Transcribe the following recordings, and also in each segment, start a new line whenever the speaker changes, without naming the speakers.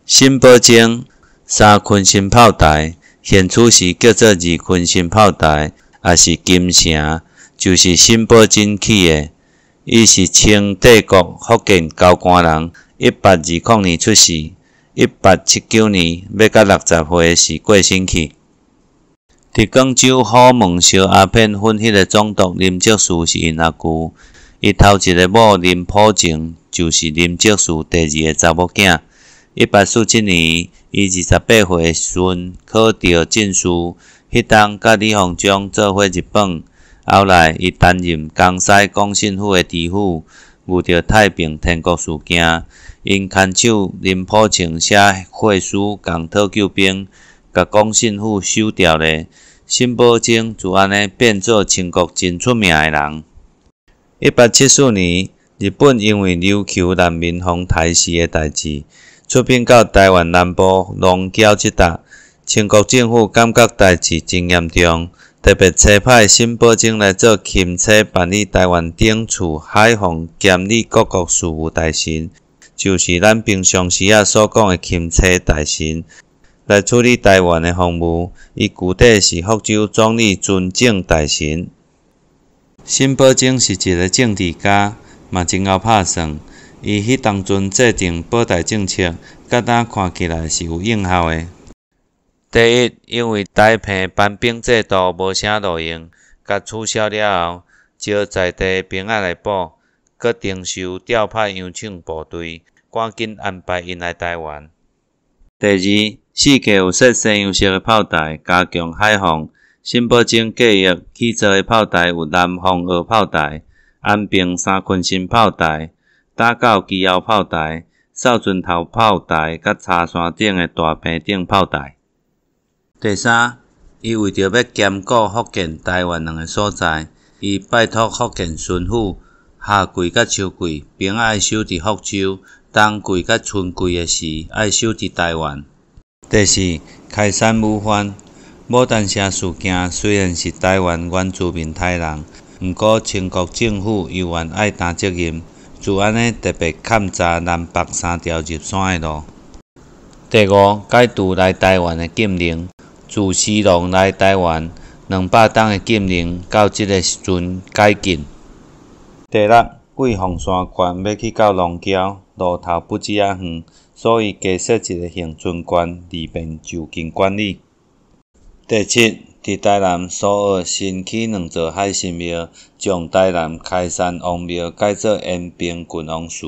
新宝钟三群星炮台，现取时叫做二群星炮台，也是金城，就是新宝钟起的。伊是清帝国福建高官人，1820年出世，1879年要到60岁时过身去。伫广州虎门烧鸦片粉迄个总督林则徐是因阿舅，伊头一个某林普晴就是林则徐第二个查某囝。1847年，伊28岁时考到进士，迄当甲李鸿章做伙日本。后来，伊担任江西广信府的知府，遇到太平天国事件，因牵手林普晴写血书，共讨救兵，甲广信府收掉咧。辛宝钟就安尼变做清国真出名的人。1874年，日本因为琉球难民防台时的代志，出兵到台湾南部龙桥这搭，清国政府感觉代志真严重，特别差派辛宝钟来做钦差办理台湾顶处海防监理各国事务大臣，就是咱平常时所讲的钦差大臣。来处理台湾的防务，伊具体是福州总理尊政大臣。辛宝钟是一个政治家，嘛真会拍算。伊迄当阵制定保台政策，甲咱看起来是有应效的。第一，因为台澎班兵制度无啥路用，甲取消了后，招在地兵仔来补，搁征收调派洋枪部队，赶紧安排因来台湾。第二，世界有设西洋式的炮台，加强海防。辛宝钟计划起造的炮台有南方二炮台、安平三群星炮台、打狗基后炮台、扫船头炮台，甲茶山顶的大坪顶炮台。第三，伊为着要兼顾福建、台湾两个所在，伊拜托福建巡抚下跪甲秋跪，兵爱守伫福州。冬季甲春季的时，爱守伫台湾。第四，开山武番。牡丹社事件虽然是台湾原住民台人，毋过清国政府又愿爱担责任，就安尼特别勘查南北三条入山的路。第五，解除来台湾的禁令，自西隆来台湾200冬的禁令，到即个时阵解禁。第六，贵凤山县要去到龙桥，路头不止啊远，所以加设一个行军官，利便就近管理。第七，伫台南苏澳新起2座海神庙，将台南开山王庙改做延平郡王祠。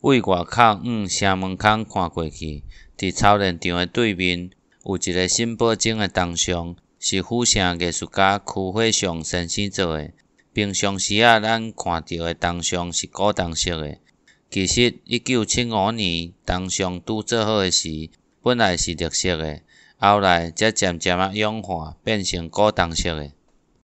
为外口城门口看过去，伫操练场的对面有一个辛宝钟的铜像，是府城艺术家区火尚先生做的。平常时咱看到的铜像是古铜色的，其实1975年铜像拄做好的时，本来是绿色的，后来才渐渐氧化变成古铜色的。